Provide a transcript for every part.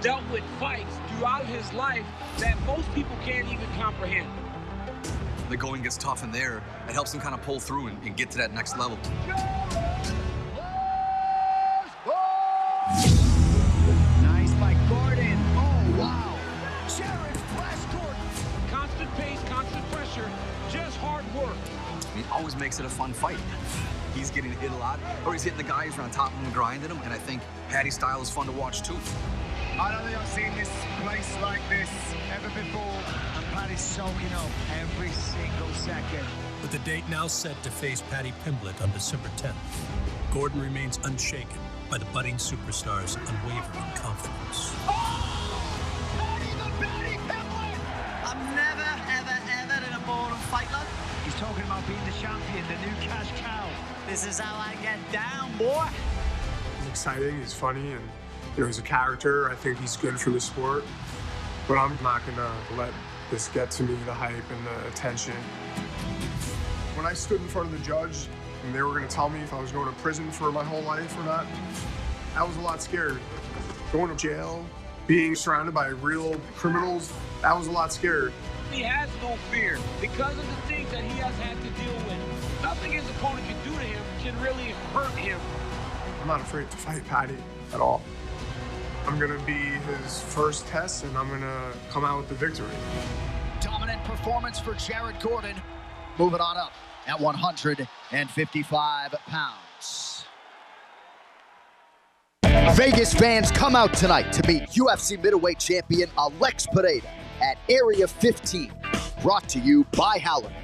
dealt with fights throughout his life that most people can't even comprehend. The going gets tough in there. It helps him kind of pull through and get to that next level. Nice by Gordon. Oh, wow. Jared Flash Gordon. Constant pace, constant pressure, just hard work. He always makes it a fun fight. He's getting hit a lot, or he's hitting the guys who are on top of him and grinding him, and I think Paddy's style is fun to watch too. I don't think I've seen this place like this ever before, and Paddy's soaking up every single second. With the date now set to face Paddy Pimblett on December 10th, Gordon remains unshaken by the budding superstar's unwavering confidence. Paddy the Paddy Pimblett! I'm never, ever, ever in a boring fight, lad. He's talking about being the champion, the new cash cow. This is how I get down, boy. He's exciting, he's funny, and he's a character. I think he's good for the sport. But I'm not gonna let this get to me, the hype and the attention. When I stood in front of the judge and they were gonna tell me if I was going to prison for my whole life or not, I was a lot scared. Going to jail, being surrounded by real criminals, that was a lot scary. He has no fear because of the things that he has had to deal with. Nothing his opponent can do to him can really hurt him. I'm not afraid to fight Paddy at all. I'm gonna be his first test and I'm gonna come out with the victory. Dominant performance for Jared Gordon. Moving on up at 155 pounds. Vegas fans, come out tonight to meet UFC middleweight champion Alex Pereira at Area 15. Brought to you by Hallinan.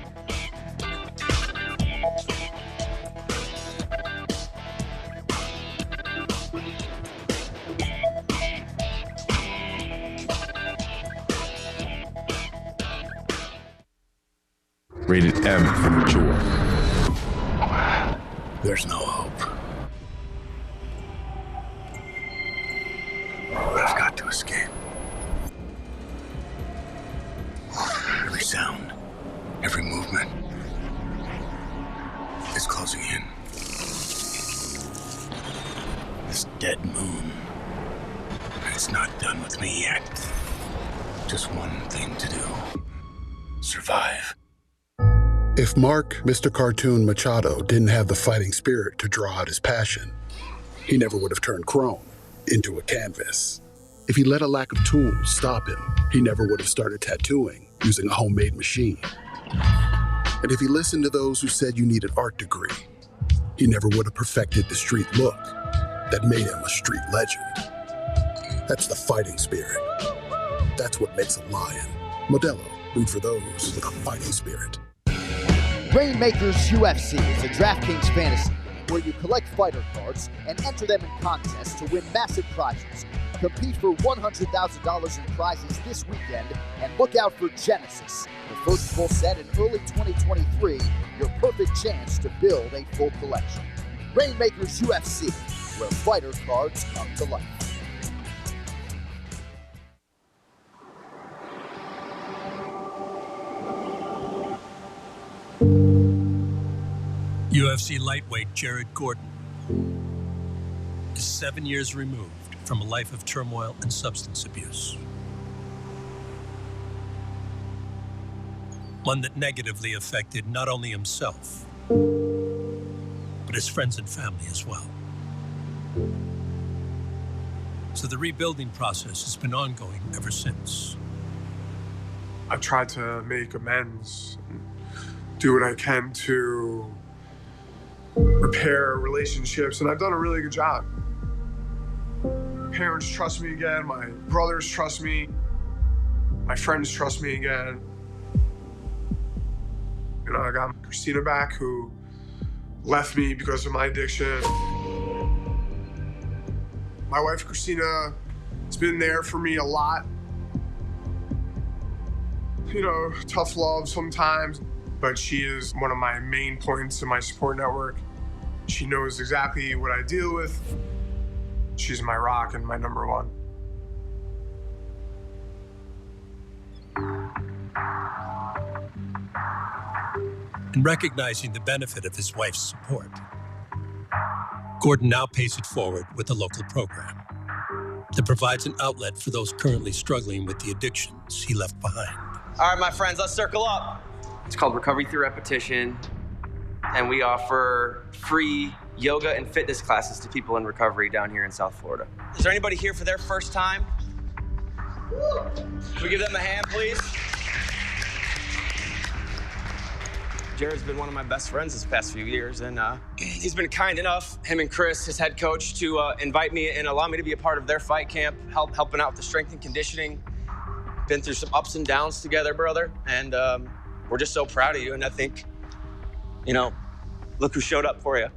Rated M for mature. There's no hope. But I've got to escape. Every sound, every movement is closing in. This dead moon, it's not done with me yet. Just one thing to do. Survive. If Mark, Mr. Cartoon Machado, didn't have the fighting spirit to draw out his passion, he never would have turned chrome into a canvas. If he let a lack of tools stop him, he never would have started tattooing using a homemade machine. And if he listened to those who said you need an art degree, he never would have perfected the street look that made him a street legend. That's the fighting spirit. That's what makes a lion. Modelo, root for those with a fighting spirit. Rainmakers UFC is a DraftKings fantasy where you collect fighter cards and enter them in contests to win massive prizes. Compete for $100,000 in prizes this weekend and look out for Genesis, the first full set in early 2023, your perfect chance to build a full collection. Rainmakers UFC, where fighter cards come to life. UFC lightweight Jared Gordon is 7 years removed from a life of turmoil and substance abuse. One that negatively affected not only himself, but his friends and family as well. So the rebuilding process has been ongoing ever since. I've tried to make amends and do what I can to repair relationships, and I've done a really good job. My parents trust me again, my brothers trust me, my friends trust me again. I got Christina back, who left me because of my addiction. My wife, Christina, has been there for me a lot. Tough love sometimes, but she is one of my main points in my support network. She knows exactly what I deal with. She's my rock and my number one. And recognizing the benefit of his wife's support, Gordon now pays it forward with a local program. that provides an outlet for those currently struggling with the addictions he left behind. All right, my friends, let's circle up. It's called Recovery Through Repetition, and we offer free yoga and fitness classes to people in recovery down here in South Florida. Is there anybody here for their first time? Can we give them a hand, please? Jared's been one of my best friends this past few years, and he's been kind enough, him and Chris, his head coach, to invite me and allow me to be a part of their fight camp, helping out with the strength and conditioning. Been through some ups and downs together, brother, and we're just so proud of you, and I think, you know, look who showed up for you.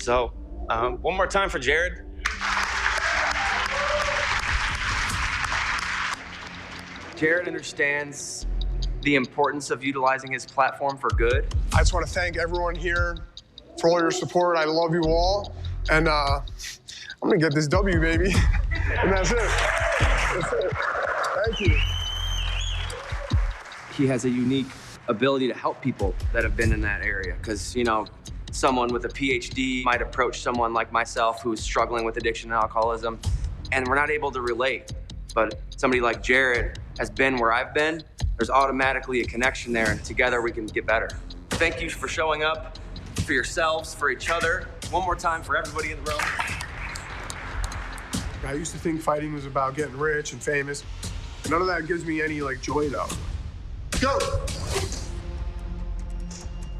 So, one more time for Jared. Jared understands the importance of utilizing his platform for good. I just want to thank everyone here for all your support. I love you all. And I'm going to get this W, baby. And that's it. That's it. Thank you. He has a unique ability to help people that have been in that area. Because, you know, someone with a PhD might approach someone like myself who's struggling with addiction and alcoholism, and we're not able to relate. But somebody like Jared has been where I've been. There's automatically a connection there, and together we can get better. Thank you for showing up for yourselves, for each other. One more time for everybody in the room. I used to think fighting was about getting rich and famous. None of that gives me any, like, joy, though. Go!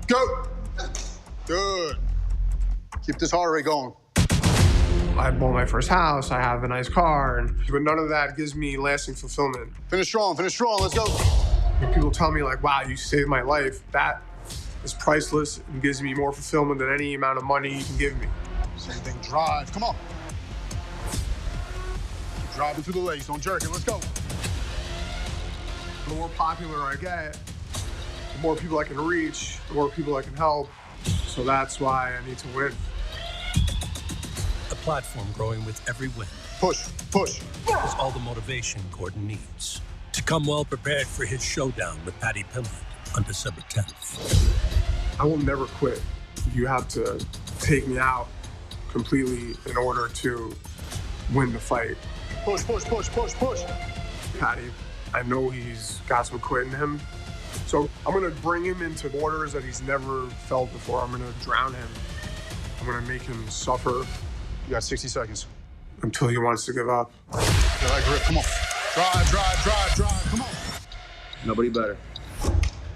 Go! Good. Keep this heart rate going. I bought my first house, I have a nice car, but none of that gives me lasting fulfillment. Finish strong, let's go. When people tell me, like, wow, you saved my life, that is priceless and gives me more fulfillment than any amount of money you can give me. Same thing, drive, come on. Keep driving through the legs, don't jerk it, let's go. The more popular I get, the more people I can reach, the more people I can help. So that's why I need to win. A platform growing with every win. Push. Is all the motivation Gordon needs to come well prepared for his showdown with Paddy Pimblett on December 10th. I will never quit. You have to take me out completely in order to win the fight. Push. Paddy, I know he's got some quit in him. So I'm gonna bring him into waters that he's never felt before. I'm gonna drown him. I'm gonna make him suffer. You got 60 seconds. Until he wants to give up. Get that grip, come on. Drive, come on. Nobody better.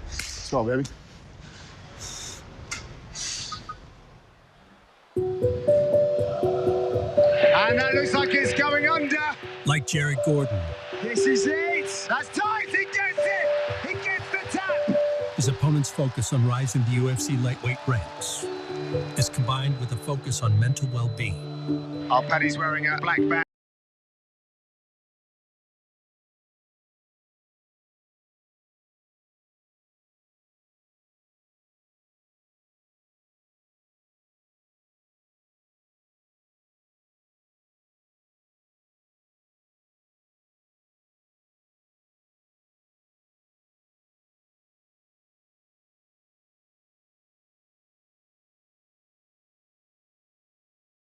Let's go, baby. And that looks like it's going under. Like Jared Gordon. This is it. That's tight. He gets it. He gets the tap. His opponent's focus on rising the UFC lightweight ranks is combined with a focus on mental well-being. Oh, Paddy's wearing a black band.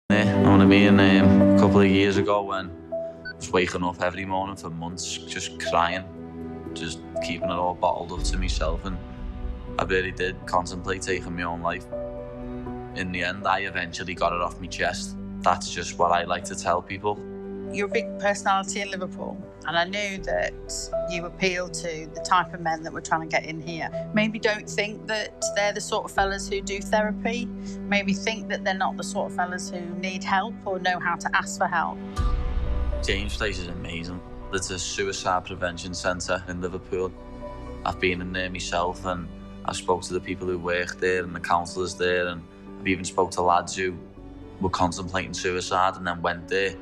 You know what I mean? A couple of years ago when I was waking up every morning for months, just crying, just keeping it all bottled up to myself, and I really did contemplate taking my own life. In the end, I eventually got it off my chest. That's just what I like to tell people. You're a big personality in Liverpool, and I knew that you appeal to the type of men that we're trying to get in here. Maybe don't think that they're the sort of fellas who do therapy. Maybe think that they're not the sort of fellas who need help or know how to ask for help. James' place is amazing. It's a suicide prevention centre in Liverpool. I've been in there myself, and I spoke to the people who work there and the counsellors there, and I've even spoke to lads who were contemplating suicide and then went there.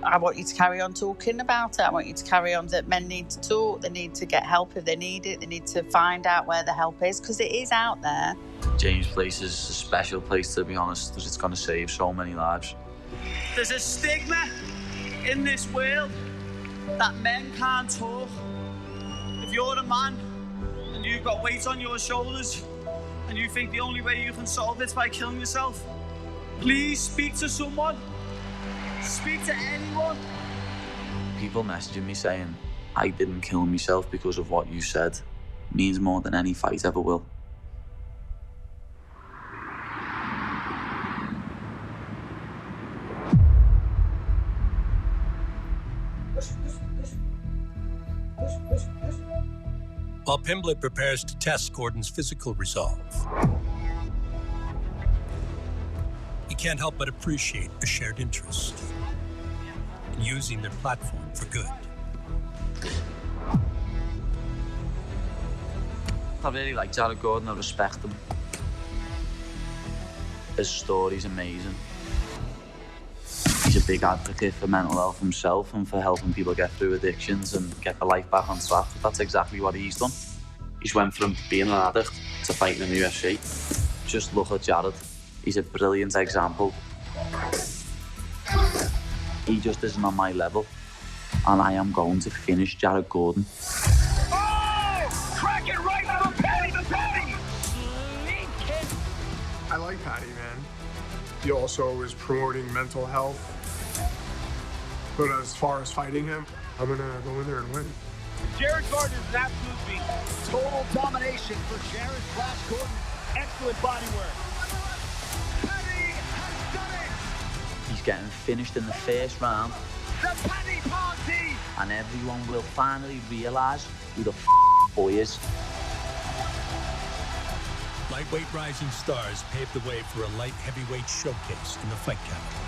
I want you to carry on talking about it. I want you to carry on that men need to talk, they need to get help if they need it, they need to find out where the help is, because it is out there. James' place is a special place, to be honest, because it's going to save so many lives. There's a stigma in this world that men can't talk. If you're a man and you've got weight on your shoulders and you think the only way you can solve it is by killing yourself, please speak to someone. speak to anyone. People messaging me saying, I didn't kill myself because of what you said, means more than any fight ever will. While Pimblett prepares to test Gordon's physical resolve, he can't help but appreciate a shared interest in using their platform for good. I really like Jared Gordon, I respect him. His story's amazing. He's a big advocate for mental health himself and for helping people get through addictions and get their life back on track. That's exactly what he's done. He's went from being an addict to fighting in the UFC. Just look at Jared. He's a brilliant example. He just isn't on my level, and I am going to finish Jared Gordon. Oh! Crack it right for Paddy, the Paddy! I like Paddy, man. He also is promoting mental health. But as far as fighting him, I'm gonna go in there and win. Jared Gordon is an absolute beast. Total domination for Jared Flash Gordon. Excellent body work. Paddy has done it! He's getting finished in the first round, The Paddy Party! and everyone will finally realise who the boy is. Lightweight rising stars paved the way for a light heavyweight showcase in the fight capital.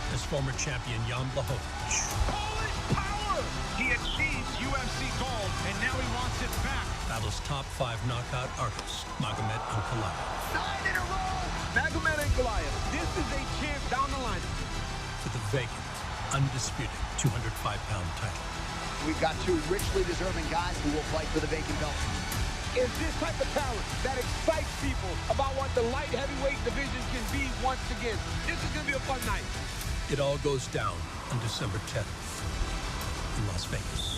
As former champion Jan Błachowicz, Polish power! He achieves UFC gold, and now he wants it back. battles top 5 knockout artist Magomed Ankalaev 9 in a row! Magomed Ankalaev. This is a champ down the line. for the vacant, undisputed 205-pound title. We've got two richly deserving guys who will fight for the vacant belt. Is this type of talent that excites people about what the light heavyweight division can be once again. This is going to be a fun night. It all goes down on December 10th in Las Vegas.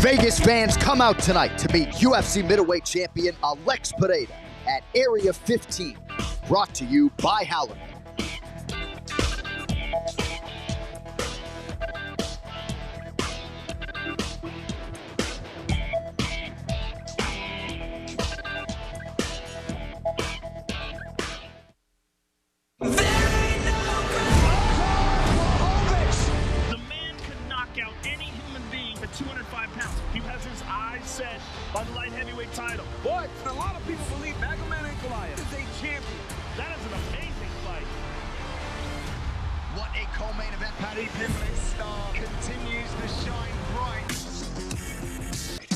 Vegas fans, come out tonight to meet UFC middleweight champion Alex Pereira at Area 15. Brought to you by Halligan. On the light heavyweight title. But a lot of people believe Magomed Ankalaev is a champion. That is an amazing fight. What a co-main event. Paddy Pimblett's star continues to shine bright.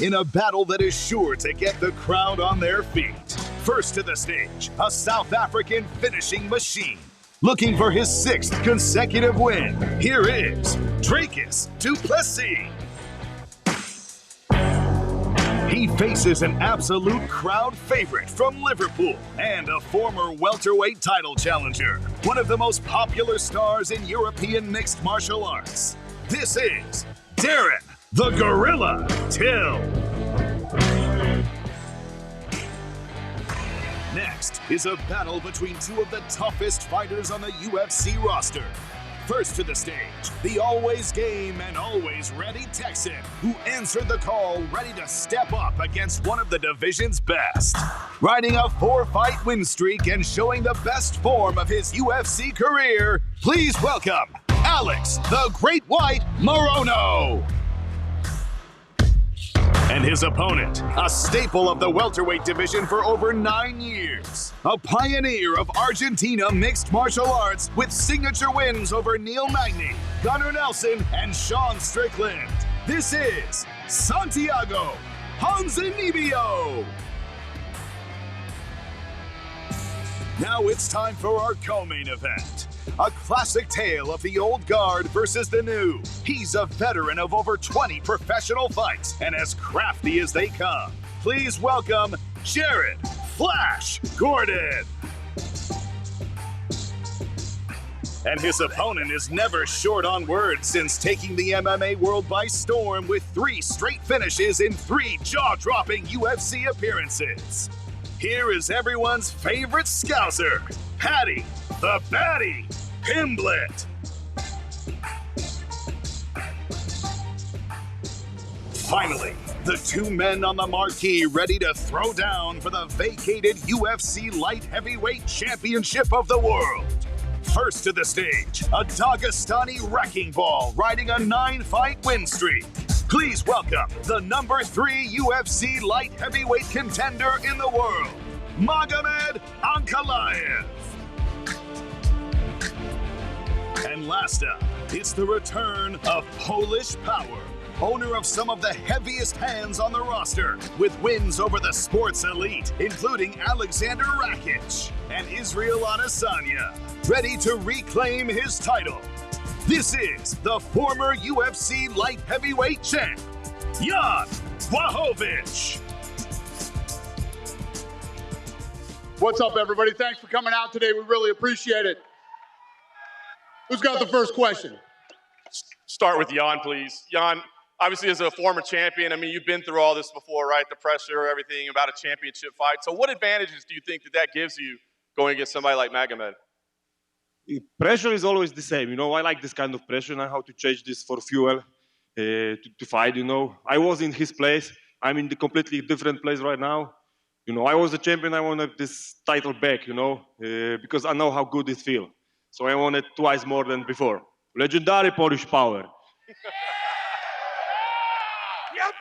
In a battle that is sure to get the crowd on their feet. First to the stage, a South African finishing machine. Looking for his 6th consecutive win. Here is Dricus du Plessis. He faces an absolute crowd favorite from Liverpool and a former welterweight title challenger, one of the most popular stars in European mixed martial arts. This is Darren the Gorilla Till. Next is a battle between two of the toughest fighters on the UFC roster. First to the stage, the always game and always ready Texan, who answered the call ready to step up against one of the division's best. Riding a 4-fight win streak and showing the best form of his UFC career, please welcome Alex the Great White Morono. And his opponent, a staple of the welterweight division for over 9 years. A pioneer of Argentina mixed martial arts with signature wins over Neil Magny, Gunnar Nelson, and Sean Strickland. This is Santiago Ponzinibbio. Now it's time for our co-main event. A classic tale of the old guard versus the new. He's a veteran of over 20 professional fights and as crafty as they come. Please welcome Jared Flash Gordon. And his opponent is never short on words since taking the MMA world by storm with 3 straight finishes in 3 jaw-dropping UFC appearances. Here is everyone's favorite Scouser, Paddy, the Paddy, Pimblett. Finally, the 2 men on the marquee ready to throw down for the vacated UFC Light Heavyweight Championship of the world. First to the stage, a Dagestani wrecking ball riding a 9-fight win streak. Please welcome the number 3 UFC Light Heavyweight contender in the world, Magomed Ankalaev. And last up, it's the return of Polish Power, owner of some of the heaviest hands on the roster, with wins over the sports elite, including Alexander Rakic and Israel Adesanya, ready to reclaim his title. This is the former UFC light heavyweight champ, Jan Błachowicz. What's up, everybody? Thanks for coming out today. We really appreciate it. Who's got the first question? Start with Jan, please. Jan, obviously as a former champion, I mean, you've been through all this before, right? The pressure, everything about a championship fight. So what advantages do you think that gives you going against somebody like Magomed? Pressure is always the same. You know, I like this kind of pressure and how to change this for fuel to fight, you know. I was in his place. I'm in the completely different place right now. You know, I was a champion. I wanted this title back, you know, because I know how good it feels. So I want it twice more than before. Legendary Polish Power.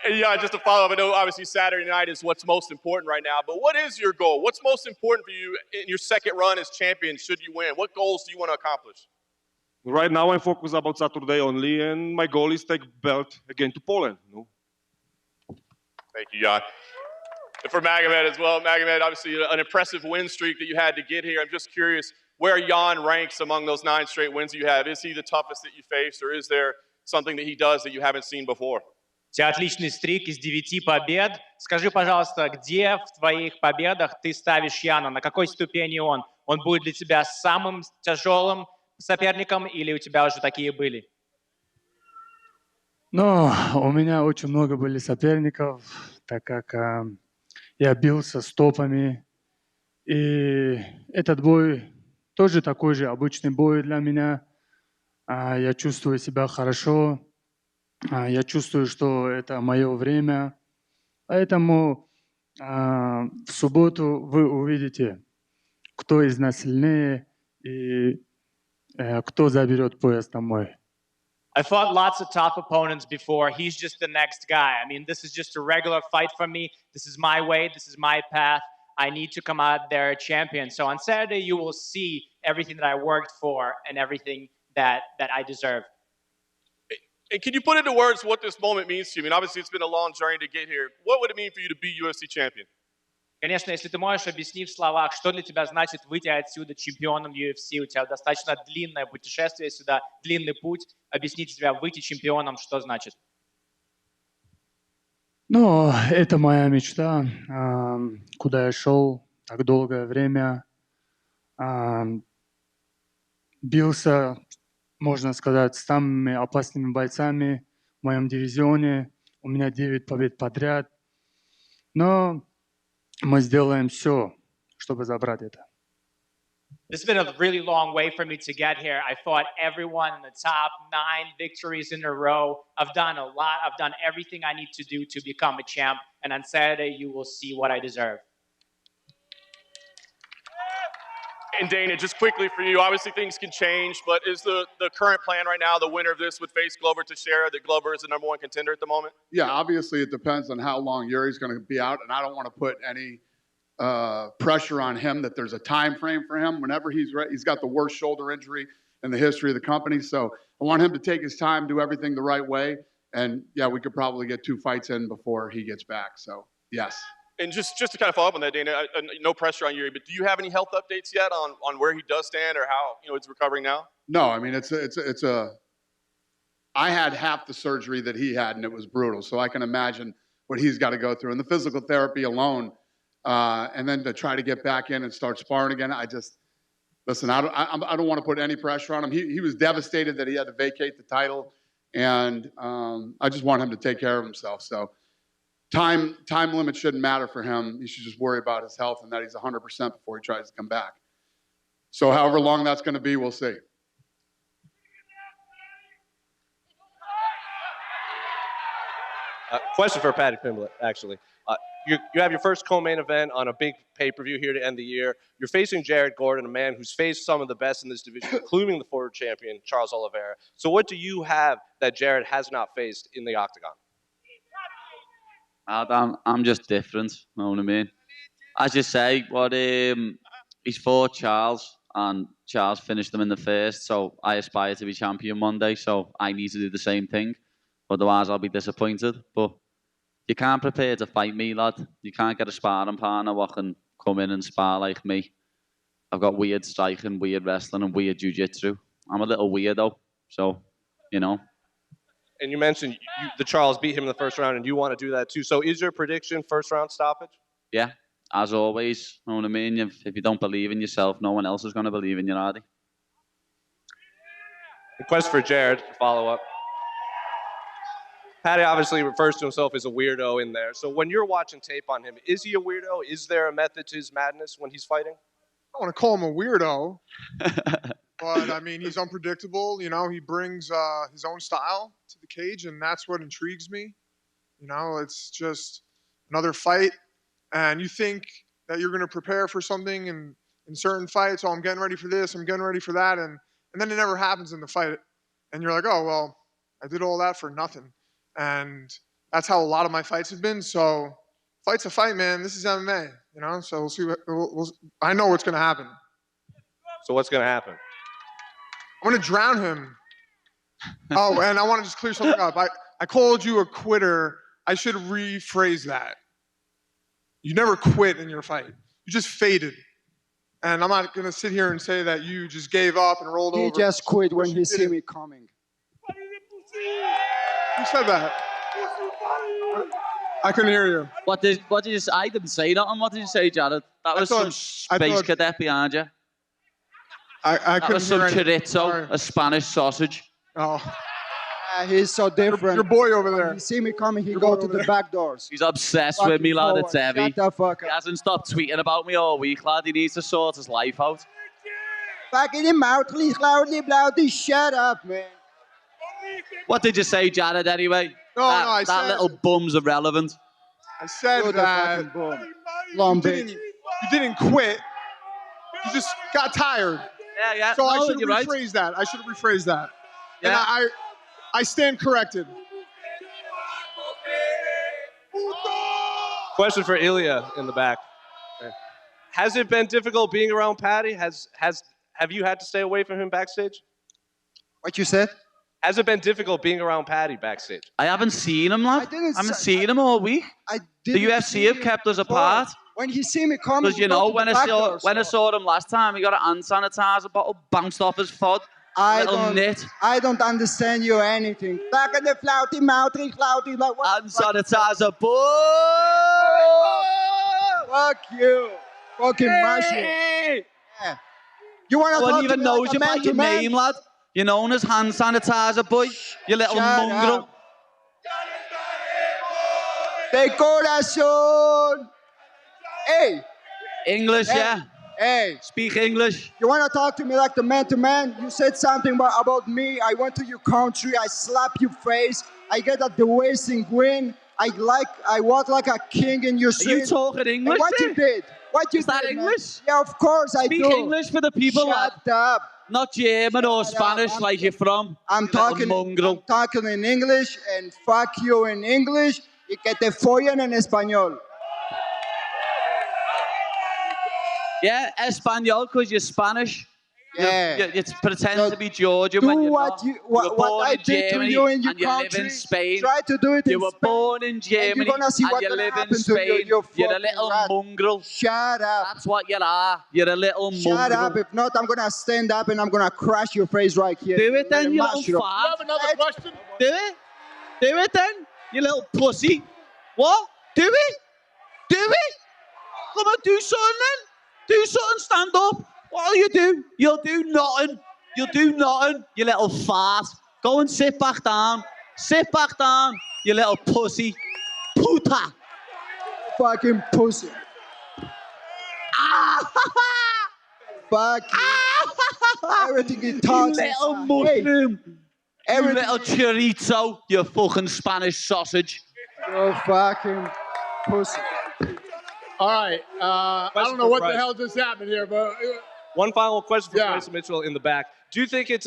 And yeah, just to follow up, I know obviously Saturday night is what's most important right now, but what is your goal? What's most important for you in your second run as champion should you win? What goals do you want to accomplish? Right now I'm focused about Saturday only, and my goal is to take belt again to Poland. You know? Thank you, Jan. And for Magomed as well, Magomed, obviously an impressive win streak that you had to get here. I'm just curious where Jan ranks among those 9 straight wins you have. Is he the toughest that you faced, or is there something that he does that you haven't seen before? У тебя отличный стрик из 9 побед. Скажи, пожалуйста, где в твоих победах ты ставишь Яна? На какой ступени он? Он будет для тебя самым тяжелым соперником или у тебя уже такие были? Ну, у меня очень много были соперников, так как я бился с топами. И этот бой тоже такой же обычный бой для меня. Я чувствую себя хорошо. Я чувствую, что это мое время. Поэтому в субботу вы увидите, кто из нас сильнее и кто заберет пояс домой. I fought lots of tough opponents before. He's just the next guy. I mean, this is just a regular fight for me. This is my way. This is my path. I need to come out there a champion. So on Saturday, you will see everything that I worked for and everything that I deserve. And can you put into words what this moment means to you? I mean, obviously, it's been a long journey to get here. What would it mean for you to be UFC champion? Конечно, если ты можешь объяснить в словах, что для тебя значит выйти отсюда чемпионом UFC, у тебя достаточно длинное путешествие сюда, длинный путь, объяснить тебя выйти чемпионом, что значит? Ну, это моя мечта, куда я шел так долгое время. Бился, можно сказать, с самыми опасными бойцами в моем дивизионе. У меня 9 побед подряд. Но мы сделаем все, чтобы забрать это. This has been a really long way for me to get here. I fought everyone in the top 9 victories in a row. I've done a lot. I've done everything I need to do to become a champ. And on Saturday, you will see what I deserve. And Dana, just quickly for you, obviously things can change, but is the current plan right now, the winner of this would face Glover Teixeira, that Glover is the #1 contender at the moment? Yeah, obviously it depends on how long Yuri's going to be out, and I don't want to put any pressure on him that there's a time frame for him. Whenever he's ready, he's got the worst shoulder injury in the history of the company, so I want him to take his time, do everything the right way, and yeah, we could probably get 2 fights in before he gets back, so yes. And just to kind of follow up on that, Dana, no pressure on Yuri, but do you have any health updates yet on where he does stand or how it's recovering now? No, I mean I had half the surgery that he had, and it was brutal. So I can imagine what he's got to go through, and the physical therapy alone, and then to try to get back in and start sparring again. listen, I don't want to put any pressure on him. He was devastated that he had to vacate the title, and I just want him to take care of himself. So time limit shouldn't matter for him. He should just worry about his health and that he's 100% before he tries to come back. So however long that's going to be, we'll see. Question for Paddy Pimblett, actually. You have your first co-main event on a big pay-per-view here to end the year. You're facing Jared Gordon, a man who's faced some of the best in this division, including the former champion, Charles Oliveira. So what do you have that Jared has not faced in the octagon? I'm just different, you know what I mean? As you say, he's fought Charles, and Charles finished him in the first, so I aspire to be champion one day, so I need to do the same thing. Otherwise, I'll be disappointed. But you can't prepare to fight me, lad. You can't get a sparring partner who can come in and spar like me. I've got weird striking, weird wrestling, and weird jiu-jitsu. I'm a little weirdo, so, you know. And you mentioned the Charles beat him in the first round, and you want to do that too. So is your prediction first-round stoppage? Yeah, as always. You know what I mean? If you don't believe in yourself, no one else is going to believe in you, are they? Request for Jared to follow up. Paddy obviously refers to himself as a weirdo in there. So when you're watching tape on him, is he a weirdo? Is there a method to his madness when he's fighting? I don't want to call him a weirdo, but I mean, he's unpredictable. You know, he brings his own style to the cage, and that's what intrigues me. You know, it's just another fight, and you think that you're going to prepare for something in certain fights. Oh, I'm getting ready for this, I'm getting ready for that, and then it never happens in the fight. And you're like, oh, well, I did all that for nothing. And that's how a lot of my fights have been. So fight's a fight, man. This is MMA, you know? So we'll see. I know what's going to happen. So what's going to happen? I'm going to drown him. Oh, and I want to just clear something up. I called you a quitter. I should rephrase that. You never quit in your fight. You just faded. And I'm not going to sit here and say that you just gave up and rolled over. He just quit when he see me coming. Who said that? I couldn't hear you. What did you say? I didn't say nothing. What did you say, Jared? That was some space cadet behind you. That was some chorizo, a Spanish sausage. Oh. He's so different. Your boy over there. When he see me coming, he go to the back doors. He's obsessed with me, lad. It's heavy. Shut the fuck up. He hasn't stopped tweeting about me all week, lad. He needs to sort his life out. Fucking him out, please, loudly, shut up, man. What did you say, Jared, anyway? No, I said... That little bum's irrelevant. I said that you didn't quit. You just got tired. Yeah. So I should have rephrased that. I should have rephrased that. Yeah. And I stand corrected. Question for Ilya in the back. Has it been difficult being around Paddy? Have you had to stay away from him backstage? What you said? Has it been difficult being around Paddy backstage? I haven't seen him, lad. I haven't seen him all week. The UFC have kept us apart. When he see me coming, because you know, when I saw him last time, he got a hand sanitizer bottle bounced off his foot. I don't understand you or anything. Back in the flouty mouthy, like what? Hand sanitizer, boy! Fuck you, fucking mushroom. Yeah. You want to talk to me? No one even knows you by your name, lad. You're known as hand sanitizer, boy. You little mongrel. De corazón. Hey. English, yeah. Hey. Speak English. You want to talk to me like the man-to-man? You said something about me. I went to your country. I slap your face. I get at the wasting win. I walk like a king in your street. Are you talking English? And what you did? What you Is that did, English? Man? Yeah, of course I do. Speak English for the people, Shut up. Not German or Spanish like you're from. I'm talking in English, and fuck you in English, y que te follen en español. Yeah, Espanol, because you're Spanish. Yeah. You pretend to be Georgian when you're not. You were born in Germany and you live in Spain. Try to do it in Spain. You were born in Germany and you live in Spain. You're a little mongrel. Shut up. That's what you are. You're a little mongrel. Shut up. If not, I'm going to stand up and I'm going to crush your face right here. Do it then, you little fart. You have another question? Do it. Do it then, you little pussy. What? Do it. Do it. Come on, do something then. Do something, stand up. What'll you do? You'll do nothing. You'll do nothing, you little fart. Go and sit back down. Sit back down, you little pussy. Puta. Fucking pussy. Fuck you. Everything he talks. You little mushroom. You little chorizo, you fucking Spanish sausage. You fucking pussy. All right. I don't know what the hell just happened here, but... One final question for Bryce Mitchell in the back. Do you think it's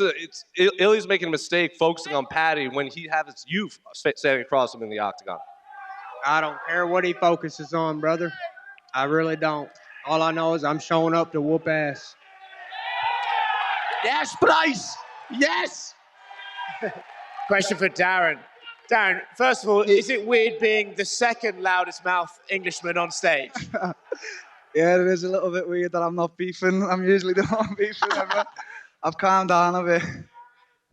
Ilya's making a mistake focusing on Paddy when he has you standing across him in the octagon? I don't care what he focuses on, brother. I really don't. All I know is I'm showing up to whoop ass. Yes, Bryce! Yes! Question for Darren. Darren, first of all, is it weird being the second loudest mouth Englishman on stage? Yeah, it is a little bit weird that I'm not beefing. I'm usually the one beefing. I've calmed down a bit.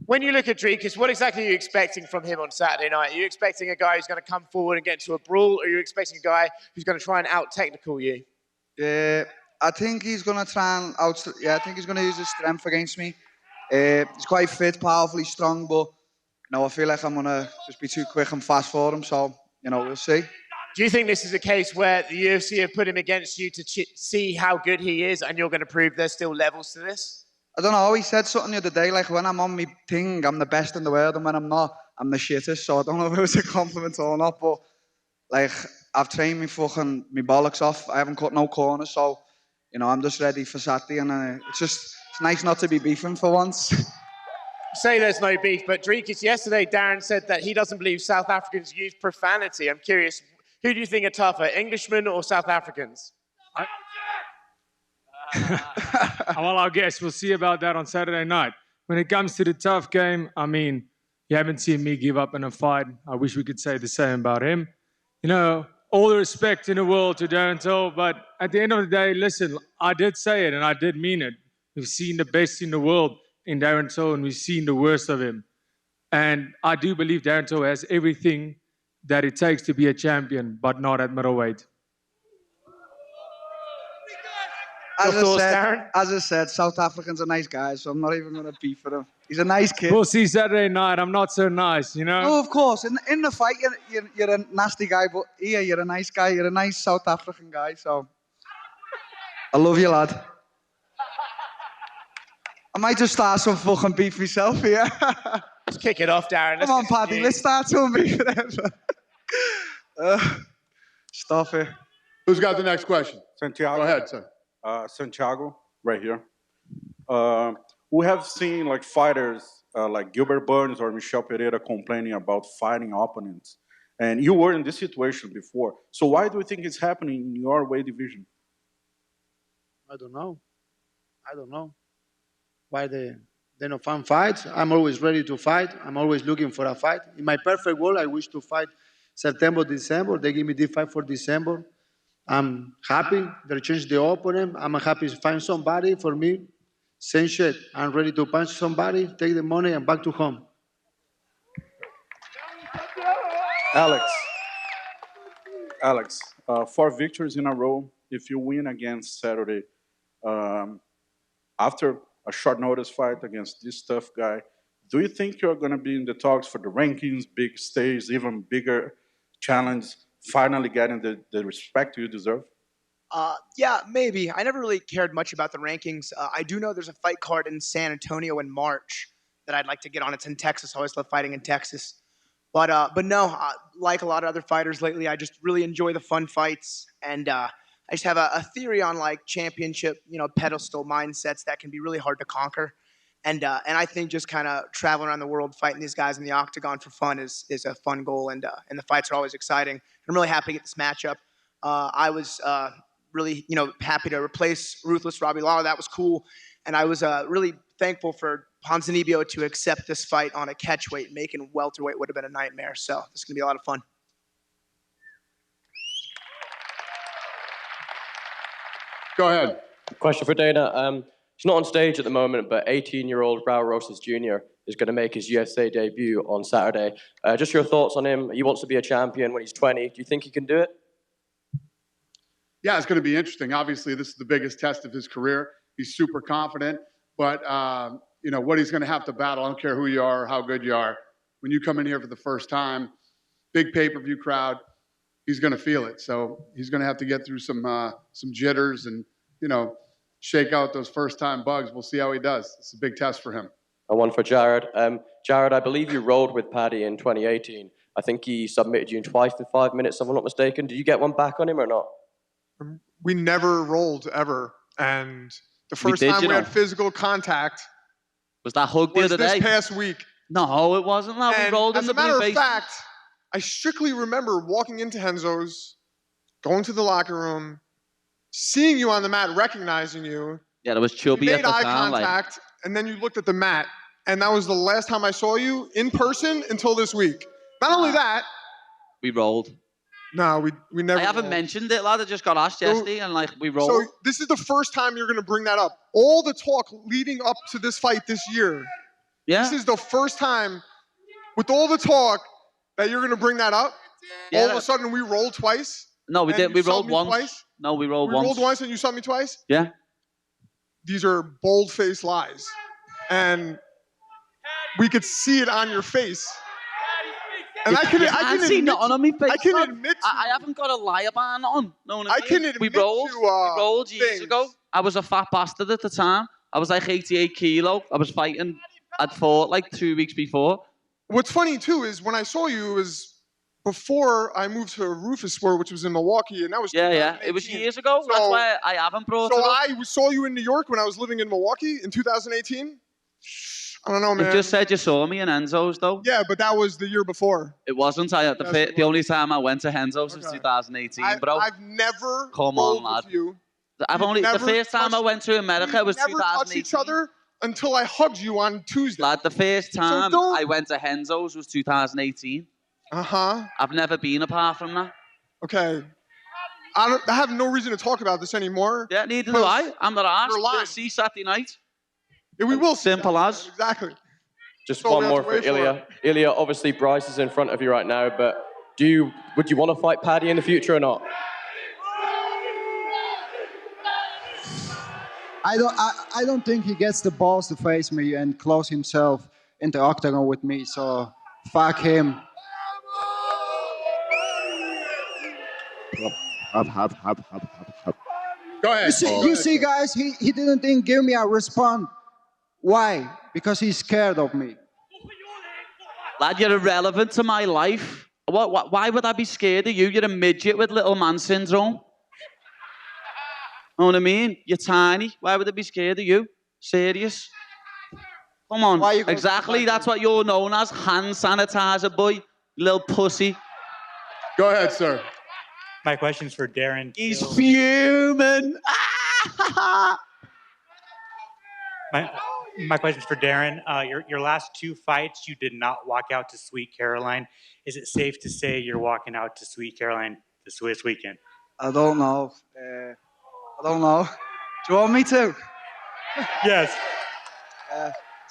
When you look at Dricus, what exactly are you expecting from him on Saturday night? Are you expecting a guy who's going to come forward and get into a brawl, or are you expecting a guy who's going to try and out-technical you? Yeah, I think he's going to try and I think he's going to use his strength against me. He's quite fit, powerfully strong, but I feel like I'm going to just be too quick and fast for him. So, we'll see. Do you think this is a case where the UFC have put him against you to see how good he is, and you're going to prove there's still levels to this? I don't know. He said something the other day, like, when I'm on my thing, I'm the best in the world, and when I'm not, I'm the shittest. So I don't know if it was a compliment or not, but, like, I've trained my bollocks off. I haven't cut no corners, so, I'm just ready for Saturday, and it's nice not to be beefing for once. Say there's no beef, but Dricus, yesterday, Darren said that he doesn't believe South Africans use profanity. I'm curious, who do you think are tougher, Englishmen or South Africans? Well, I guess we'll see about that on Saturday night. When it comes to the tough game, I mean, you haven't seen me give up in a fight. I wish we could say the same about him. All the respect in the world to Darren Till, but at the end of the day, listen, I did say it and I did mean it. We've seen the best in the world in Darren Till, and we've seen the worst of him. And I do believe Darren Till has everything that it takes to be a champion, but not at middleweight. As I said, South Africans are nice guys, so I'm not even going to beef for him. He's a nice kid. We'll see Saturday night. I'm not so nice, No, of course. In the fight, you're a nasty guy, but here you're a nice guy. You're a nice South African guy, so I love you, lad. I might just start some fucking beef myself here. Let's kick it off, Darren. Come on, Paddy. Let's start some beef. Stop it. Who's got the next question? Santiago. Go ahead, sir. Santiago, right here. We have seen fighters like Gilbert Burns or Michel Pereira complaining about fighting opponents. And you were in this situation before. So why do you think it's happening in your weight division? I don't know. Why they don't find fights? I'm always ready to fight. I'm always looking for a fight. In my perfect world, I wish to fight September, December. They give me the fight for December. I'm happy. They changed the opponent. I'm happy to find somebody for me. Same shit. I'm ready to punch somebody, take the money, and back to home. Alex, 4 victories in a row. If you win against Saturday, after a short notice fight against this tough guy, do you think you're going to be in the talks for the rankings, big stage, even bigger challenge, finally getting the respect you deserve? Yeah, maybe. I never really cared much about the rankings. I do know there's a fight card in San Antonio in March that I'd like to get on. It's in Texas. I always love fighting in Texas. But no, like a lot of other fighters lately, I just really enjoy the fun fights. And I just have a theory on championship, pedestal mindsets that can be really hard to conquer. And I think just kind of traveling around the world, fighting these guys in the octagon for fun is a fun goal. And the fights are always exciting. I'm really happy to get this matchup. I was really, happy to replace Ruthless Robbie Lawler. That was cool. And I was really thankful for Ponzinibbio to accept this fight on a catchweight. Making welterweight would have been a nightmare. So this is going to be a lot of fun. Go ahead. Question for Dana. He's not on stage at the moment, but 18-year-old Raul Rosas Jr. is going to make his UFC debut on Saturday. Just your thoughts on him. He wants to be a champion when he's 20. Do you think he can do it? Yeah, it's going to be interesting. Obviously, this is the biggest test of his career. He's super confident. But, you know, what he's going to have to battle, I don't care who you are or how good you are. When you come in here for the first time, big pay-per-view crowd, he's going to feel it. So he's going to have to get through some jitters and, you know, shake out those first-time bugs. We'll see how he does. It's a big test for him. And one for Jared. Jared, I believe you rolled with Paddy in 2018. I think he submitted you in twice in 5 minutes, if I'm not mistaken. Did you get one back on him or not? We never rolled ever. And the first time we had physical contact was that hug the other day? This past week. No, it wasn't. No, we rolled in the blue As a matter face. of fact, I strictly remember walking into Henzo's, going to the locker room, seeing you on the mat, recognizing you. Yeah, it was chubby You at made the eye time. contact, and then you looked at the mat. And that was the last time I saw you in person until this week. Not only that. We rolled. No, we never I haven't rolled. mentioned it, lad. I just got asked yesterday, and like we rolled. So this is the first time you're going to bring that up. All the talk leading up to this fight this year. Yeah. This is the first time with all the talk that you're going to bring that up. Yeah, all of a sudden we rolled twice. No, we and didn't. you We subbed rolled me once. Twice. No, we rolled We once. rolled once and you subbed me twice? Yeah. These are bold-faced lies. And we could see it on your face. And I can see admit nothing on my face. I can lad. admit I haven't got a liar ban on. No, I can admit we rolled years ago. I was a fat bastard at the time. I was like 88 kilo. I was fighting. I'd fought like 2 weeks before. What's funny too is when I saw you, it was before I moved to Rufus Sport, which was in Milwaukee, and that was Yeah. It was years ago. So- That's why I haven't brought So it up. I saw you in New York when I was living in Milwaukee in 2018. I don't know, man. You just said you saw me in Enzo's, though. Yeah, but that was the year before. It wasn't. The only time I went to Henzo's was 2018, bro. I've never Come rolled on, lad. with you. The never first time I went to America was never 2018. touched each other until I hugged you on Tuesday. Lad, the first time don't- I went to Henzo's was 2018. Uh-huh. I've never been apart from that. Okay. I have no reason to talk about this anymore. Yeah, neither do I. I'm not asked. You're lying. We'll see Saturday night. Yeah, we will. Simple as. Exactly. Just So we one have more to for wait for Ilya. Ilya, obviously Bryce is in front of you right now, but would you want to fight Paddy in the future or not? I don't think he gets the balls to face me and close himself in the octagon with me. So fuck him. Go ahead. You see, guys, he didn't even give me a response. Why? Because he's scared of me. Lad, you're irrelevant to my life. Why would I be scared of you? You're a midget with little man syndrome. Know what I mean? You're tiny. Why would I be scared of you? Serious? Come on. Exactly. That's what you're known as. Hand sanitizer boy. Little pussy. Go ahead, sir. My question's for Darren. He's fuming. My question's for Darren. Your last two fights, you did not walk out to Sweet Caroline. Is it safe to say you're walking out to Sweet Caroline this weekend? I don't know. I don't know. Do you want me to? Yes.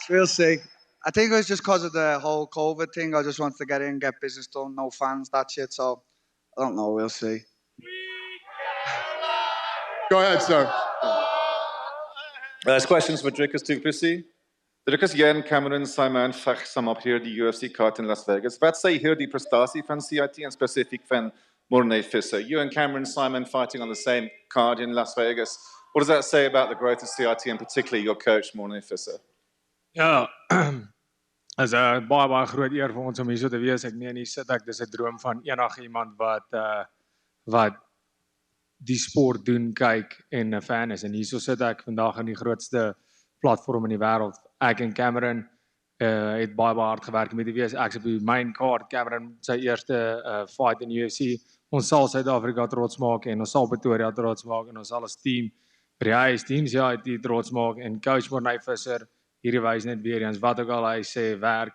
We'll see. I think it was just because of the whole COVID thing. I just wanted to get in, get business done, no fans, that shit. So I don't know. We'll see. Go ahead, sir. This question's for Dricus Duplessis. Dricus, igen, Cameron Simon vecht samen op hier die UFC-kaart in Las Vegas. Wat sê hier die prestatie van CIT en specifiek van Morne Visser? You and Cameron Simon fighting on the same card in Las Vegas. What does that say about the growth of CIT and particularly your coach, Morne Visser? Ja, is 'n baie groot eer vir ons om hier so te wees. Ek meen, hier sit ek, dis 'n droom van enige iemand wat die sport doen, kyk en 'n fan is. En hierso sit ek vandag in die grootste platform in die wêreld. Ek en Cameron het baie hard gewerk met die wees. Ek's op die main card. Cameron sy eerste fight in UFC. Ons sal Suid-Afrika trots maak en ons sal Pretoria trots maak en ons sal as team by die highest teams die trots maak en coach Morne Visser hierdie wys net weer eens wat ook al hy sê werk.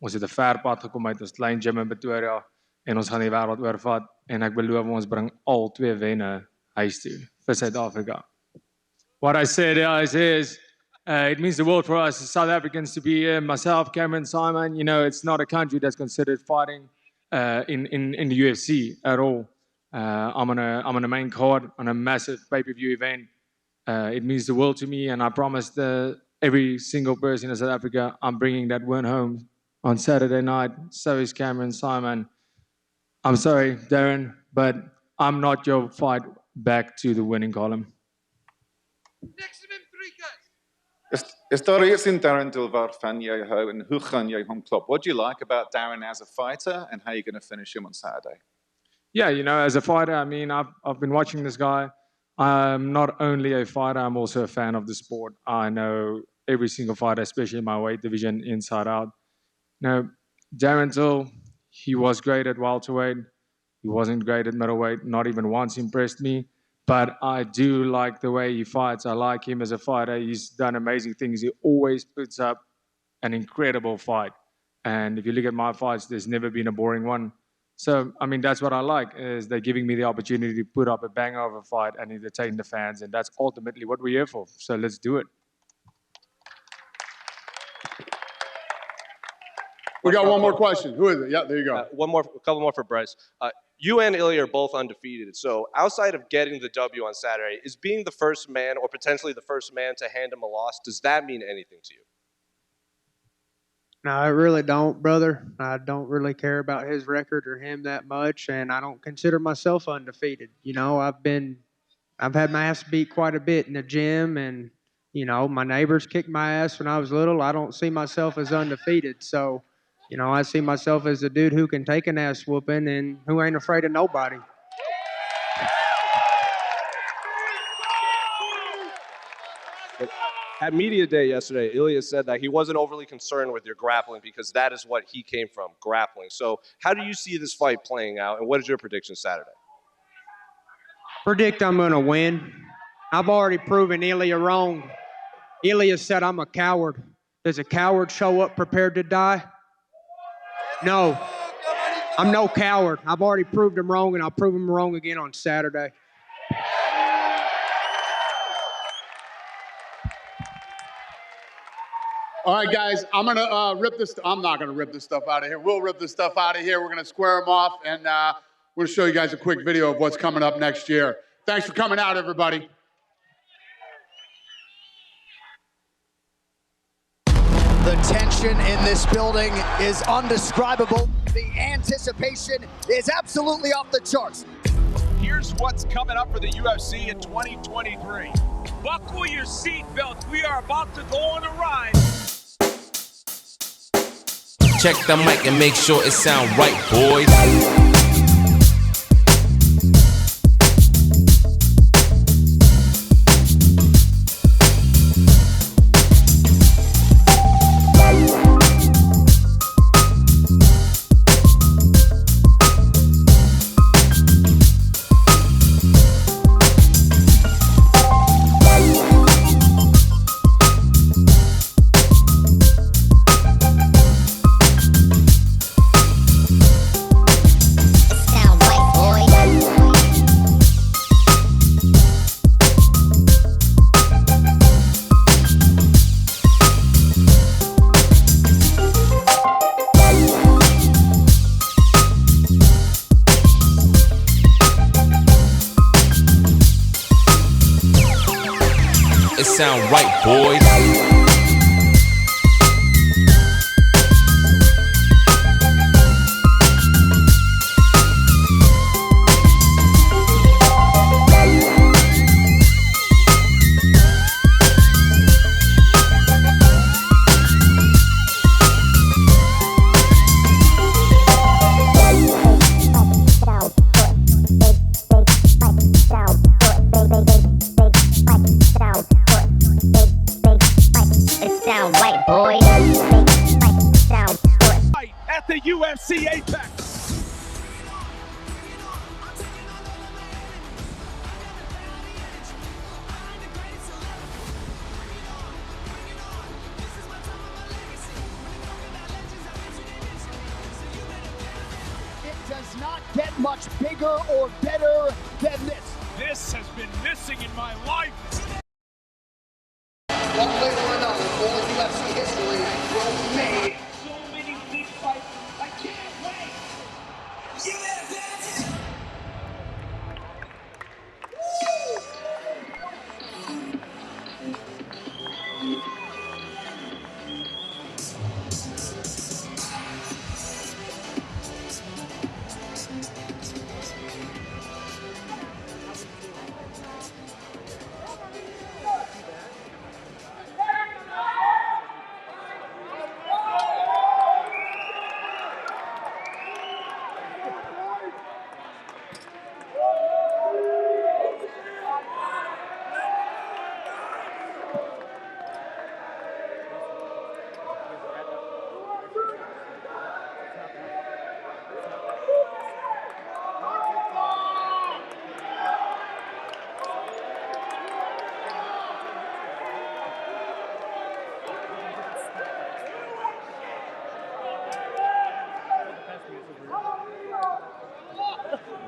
Ons het 'n ver pad gekom uit ons klein gym in Pretoria en ons gaan die wêreld oorvat en ek beloof ons bring al twee wenne huis toe vir Suid-Afrika. What I said is it means the world for us as South Africans to be here. Myself, Cameron Simon, you know, it's not a country that's considered fighting in the UFC at all. I'm on a main card on a massive pay-per-view event. It means the world to me, and I promised every single person in South Africa I'm bringing that win home on Saturday night. So is Cameron Simon. I'm sorry, Darren, but I'm not your fight back to the winning column. Is daar iets in Darren Till waarvan jy hou en hoe gaan jy hom klop? What do you like about Darren as a fighter and how are you going to finish him on Saturday? Yeah, you know, as a fighter, I mean, I've been watching this guy. I'm not only a fighter, I'm also a fan of the sport. I know every single fighter, especially my weight division, inside out. Now, Darren Till, he was great at welterweight. He wasn't great at middleweight, not even once impressed me. But I do like the way he fights. I like him as a fighter. He's done amazing things. He always puts up an incredible fight. And if you look at my fights, there's never been a boring one. So, I mean, that's what I like, is they're giving me the opportunity to put up a banger of a fight and entertain the fans. And that's ultimately what we're here for. So let's do it. We got one more question. Who is it? Yeah, there you go. A couple more for Bryce. You and Ilya are both undefeated. So outside of getting the W on Saturday, is being the first man or potentially the first man to hand him a loss, does that mean anything to you? No, I really don't, brother. I don't really care about his record or him that much, and I don't consider myself undefeated. You know, I've had my ass beat quite a bit in the gym, and, you know, my neighbors kicked my ass when I was little. I don't see myself as undefeated. So, you know, I see myself as a dude who can take an ass whooping and who ain't afraid of nobody. At Media Day yesterday, Ilya said that he wasn't overly concerned with your grappling because that is what he came from, grappling. So how do you see this fight playing out, and what is your prediction Saturday? Predict I'm going to win. I've already proven Ilya wrong. Ilya said I'm a coward. Does a coward show up prepared to die? No. I'm no coward. I've already proved him wrong, and I'll prove him wrong again on Saturday. All right, guys, I'm going to rip this. I'm not going to rip this stuff out of here. We'll rip this stuff out of here. We're going to square them off, and we're going to show you guys a quick video of what's coming up next year. Thanks for coming out, everybody. The tension in this building is undescribable. The anticipation is absolutely off the charts. Here's what's coming up for the UFC in 2023. Buckle your seatbelts. We are about to go on a ride. Check the mic and make sure it sound right, boys. Sound right, boys. At the UFC Apex. It does not get much bigger or better than this. This has been missing in my life. One way or another, all UFC history will made. So many big fights. I can't wait.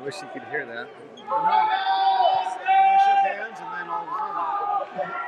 wish you could hear that. We shook hands and then all of a sudden.